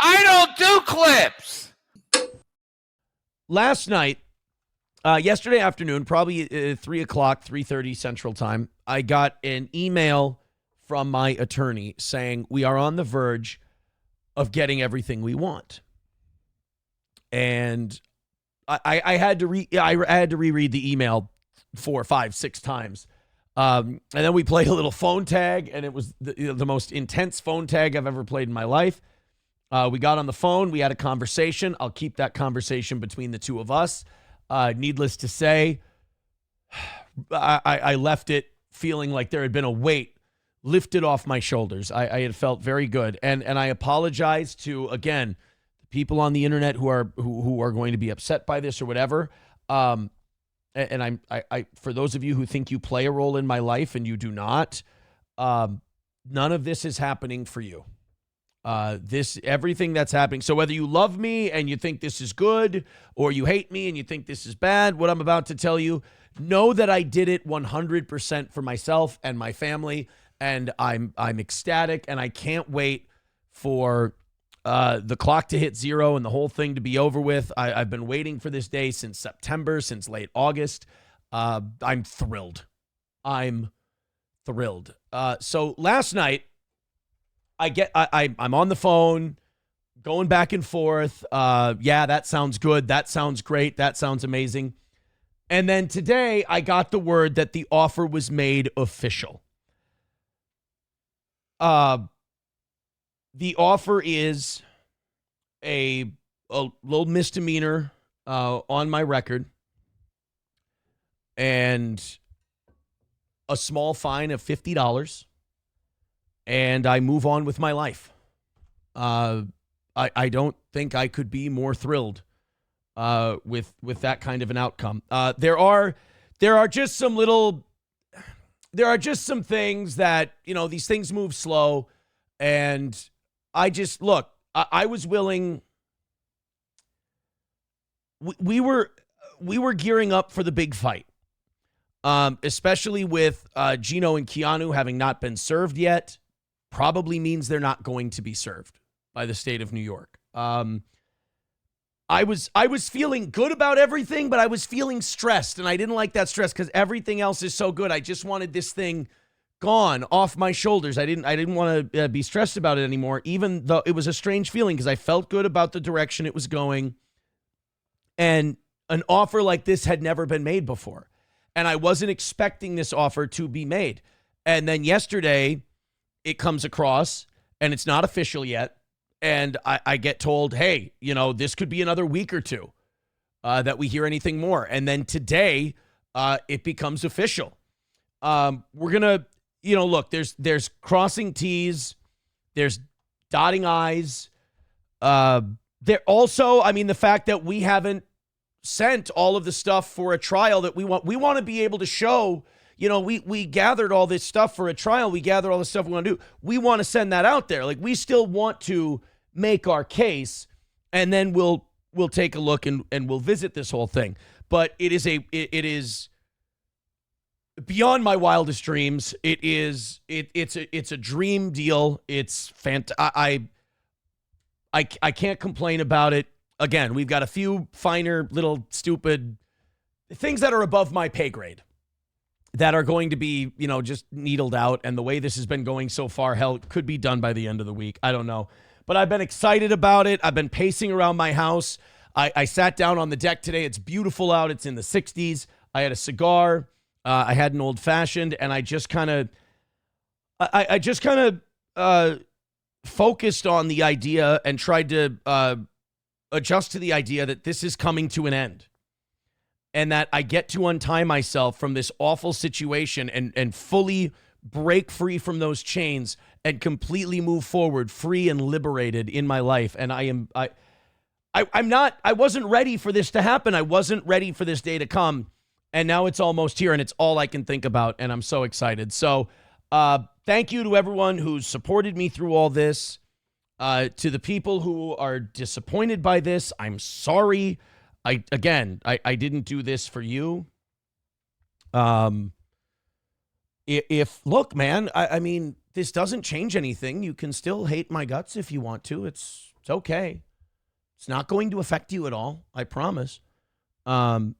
I don't do clips. Last night, yesterday afternoon, probably 3 o'clock, 3:30 Central Time, I got an email from my attorney saying we are on the verge of getting everything we want. And I had to reread the email 4, 5, 6 times. And then we played a little phone tag, and it was the most intense phone tag I've ever played in my life. We got on the phone. We had a conversation. I'll keep that conversation between the two of us. Needless to say, I left it feeling like there had been a weight lifted off my shoulders. I had felt very good. And I apologize to, again, the people on the internet who are going to be upset by this or whatever. And I for those of you who think you play a role in my life and you do not, none of this is happening for you. Everything that's happening. So whether you love me and you think this is good, or you hate me and you think this is bad, what I'm about to tell you, know that I did it 100% for myself and my family, and I'm ecstatic, and I can't wait for the clock to hit zero and the whole thing to be over with. I've been waiting for this day since September, since late August. I'm thrilled. I'm thrilled. So last night, I'm on the phone, going back and forth. Yeah, that sounds good. That sounds great. That sounds amazing. And then today, I got the word that the offer was made official. The offer is a little misdemeanor on my record and a small fine of $50. And I move on with my life. I don't think I could be more thrilled with that kind of an outcome. There are just some things that, these things move slow, and I was willing. We were gearing up for the big fight, especially with Gino and Keanu having not been served yet. Probably means they're not going to be served by the state of New York. I was feeling good about everything, but I was feeling stressed, and I didn't like that stress because everything else is so good. I just wanted this thing gone off my shoulders. I didn't want to be stressed about it anymore, even though it was a strange feeling because I felt good about the direction it was going. And an offer like this had never been made before, and I wasn't expecting this offer to be made. And then yesterday, it comes across, and it's not official yet. And I get told, hey, this could be another week or two that we hear anything more. And then today, it becomes official. We're going to, look, there's crossing T's, there's dotting I's. There also, the fact that we haven't sent all of the stuff for a trial that we want to be able to show. We gathered all this stuff for a trial. We gathered all the stuff we want to do. We want to send that out there. Like, we still want to make our case, and then we'll take a look and we'll visit this whole thing. But it is beyond my wildest dreams. It's a dream deal. It's fantastic. I can't complain about it. Again, we've got a few finer little stupid things that are above my pay grade that are going to be, just needled out. And the way this has been going so far, hell, it could be done by the end of the week. I don't know. But I've been excited about it. I've been pacing around my house. I sat down on the deck today. It's beautiful out. It's in the 60s. I had a cigar. I had an old fashioned, and I just kind of focused on the idea and tried to adjust to the idea that this is coming to an end. And that I get to untie myself from this awful situation and fully break free from those chains and completely move forward, free and liberated in my life. And I wasn't ready for this to happen. I wasn't ready for this day to come. And now it's almost here, and it's all I can think about. And I'm so excited. So thank you to everyone who's supported me through all this. To the people who are disappointed by this, I'm sorry. I didn't do this for you. Look, man, this doesn't change anything. You can still hate my guts if you want to. It's okay. It's not going to affect you at all. I promise. But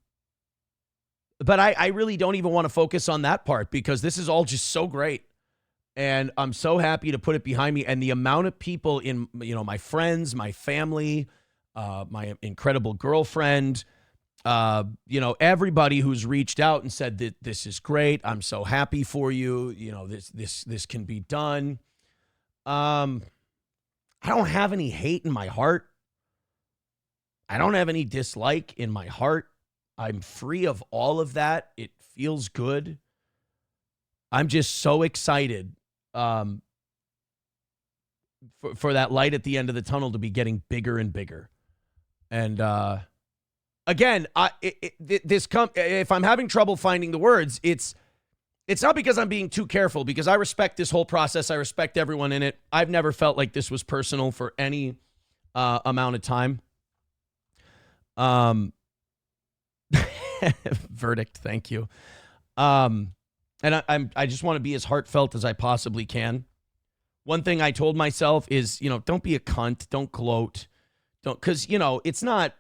I really don't even want to focus on that part because this is all just so great. And I'm so happy to put it behind me. And the amount of people in, my friends, my family, my incredible girlfriend, everybody who's reached out and said that this is great. I'm so happy for you. This can be done. I don't have any hate in my heart. I don't have any dislike in my heart. I'm free of all of that. It feels good. I'm just so excited for that light at the end of the tunnel to be getting bigger and bigger. And again, if I'm having trouble finding the words, it's not because I'm being too careful, because I respect this whole process. I respect everyone in it. I've never felt like this was personal for any amount of time. Verdict, thank you. And I just want to be as heartfelt as I possibly can. One thing I told myself is, don't be a cunt, don't gloat, because it's not.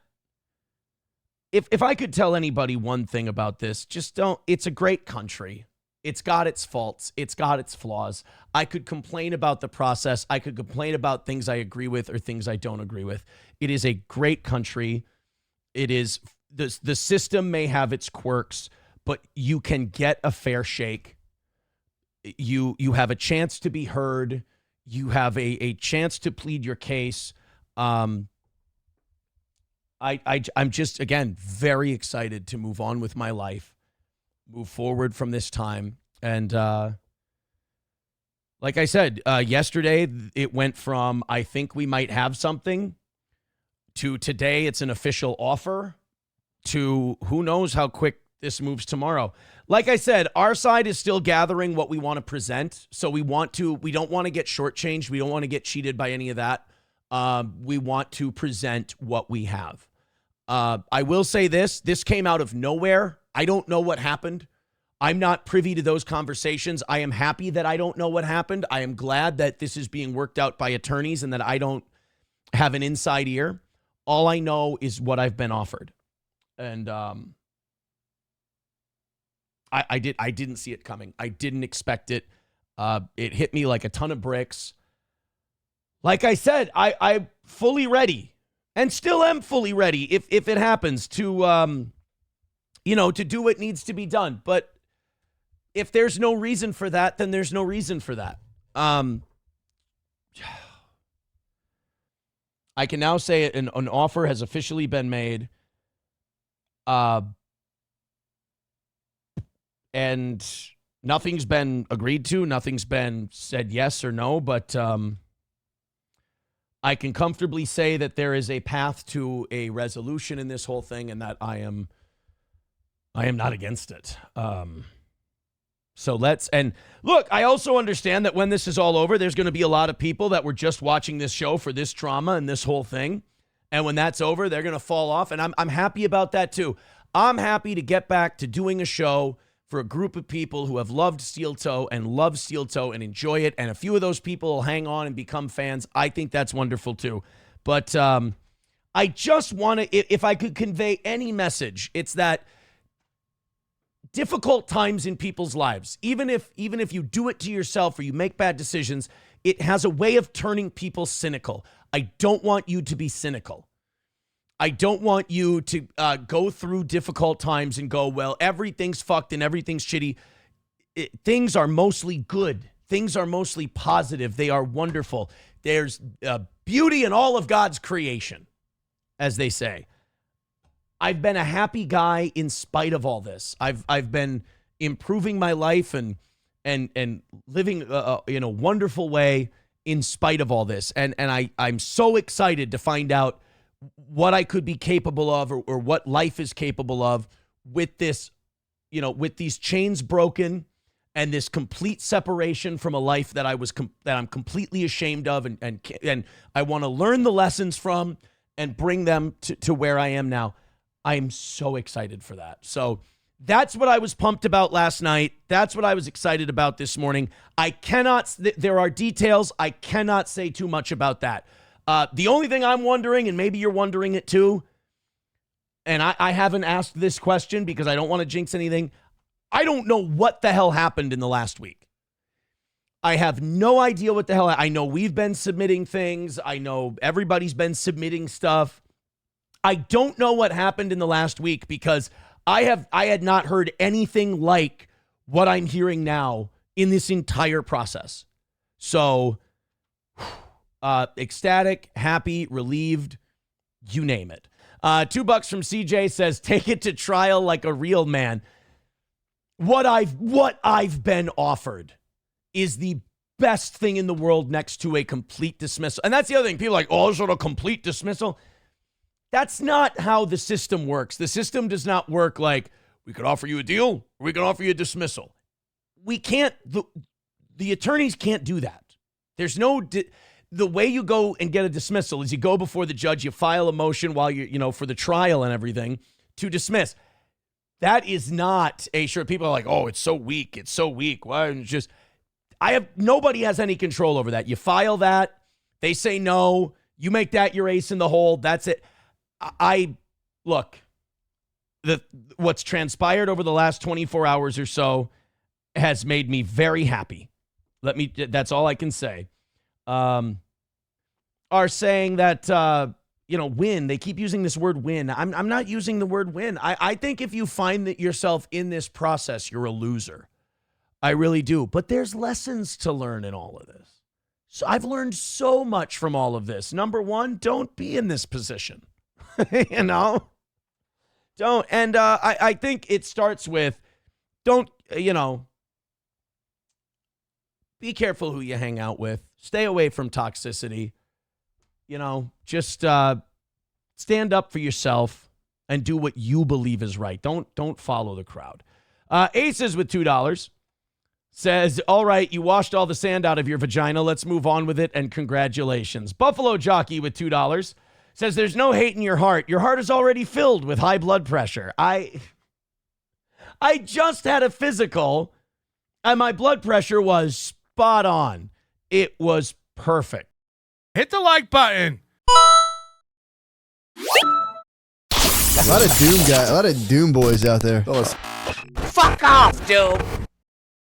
If I could tell anybody one thing about this, just don't. It's a great country. It's got its faults. It's got its flaws. I could complain about the process. I could complain about things I agree with or things I don't agree with. It is a great country. It is the system may have its quirks, but you can get a fair shake. You have a chance to be heard. You have a chance to plead your case. I'm just, again, very excited to move on with my life, move forward from this time. And like I said, yesterday, it went from, I think we might have something, to today, it's an official offer, to who knows how quick this moves tomorrow. Like I said, our side is still gathering what we want to present. So we don't want to get shortchanged. We don't want to get cheated by any of that. We want to present what we have. I will say this came out of nowhere. I don't know what happened. I'm not privy to those conversations. I am happy that I don't know what happened. I am glad that this is being worked out by attorneys and that I don't have an inside ear. All I know is what I've been offered. And I didn't see it coming. I didn't expect it. It hit me like a ton of bricks. Like I said, I'm fully ready and still am fully ready if it happens to, to do what needs to be done. But if there's no reason for that, then there's no reason for that. I can now say an offer has officially been made. And nothing's been agreed to. Nothing's been said yes or no, but I can comfortably say that there is a path to a resolution in this whole thing, and that I am not against it. And look, I also understand that when this is all over, there's going to be a lot of people that were just watching this show for this drama and this whole thing. And when that's over, they're going to fall off. And I'm happy about that too. I'm happy to get back to doing a show for a group of people who have loved Steel Toe and love Steel Toe and enjoy it. And a few of those people will hang on and become fans. I think that's wonderful too. But I just want to, if I could convey any message, it's that difficult times in people's lives, even if you do it to yourself or you make bad decisions, it has a way of turning people cynical. I don't want you to be cynical. I don't want you to go through difficult times and go, well, everything's fucked and everything's shitty. Things are mostly good. Things are mostly positive. They are wonderful. There's beauty in all of God's creation, as they say. I've been a happy guy in spite of all this. I've been improving my life and living in a wonderful way in spite of all this. And I'm so excited to find out what I could be capable of or what life is capable of with this, with these chains broken and this complete separation from a life that I'm completely ashamed of and I want to learn the lessons from and bring them to where I am now. I am so excited for that. So That's what I was pumped about last night. That's what I was excited about this morning. There are details. I cannot say too much about that. The only thing I'm wondering, and maybe you're wondering it too, and I haven't asked this question because I don't want to jinx anything. I don't know what the hell happened in the last week. I have no idea what the hell. I know we've been submitting things. I know everybody's been submitting stuff. I don't know what happened in the last week because I had not heard anything like what I'm hearing now in this entire process. So, ecstatic, happy, relieved, you name it. $2 from CJ says, take it to trial like a real man. What I've been offered is the best thing in the world next to a complete dismissal. And that's the other thing. People are like, oh, is it a complete dismissal? That's not how the system works. The system does not work like we could offer you a deal or we could offer you a dismissal. We can't, the attorneys can't do that. There's no, the way you go and get a dismissal is you go before the judge, you file a motion while you're, for the trial and everything to dismiss. That is not a sure. People are like, oh, it's so weak. It's so weak. Why? Just, nobody has any control over that. You file that, they say no, you make that your ace in the hole. That's it. Look, what's transpired over the last 24 hours or so has made me very happy. That's all I can say. Are saying that, win. They keep using this word win. I'm not using the word win. I think if you find that yourself in this process, you're a loser. I really do. But there's lessons to learn in all of this. So I've learned so much from all of this. Number one, don't be in this position. Don't. And I think it starts with don't, be careful who you hang out with. Stay away from toxicity. Just stand up for yourself and do what you believe is right. Don't follow the crowd. Aces with $2 says, all right, you washed all the sand out of your vagina. Let's move on with it, and congratulations. Buffalo Jockey with $2 says, there's no hate in your heart. Your heart is already filled with high blood pressure. I just had a physical, and my blood pressure was spot on. It was perfect. Hit the like button. A lot of Doom boys out there. Fuck off, dude.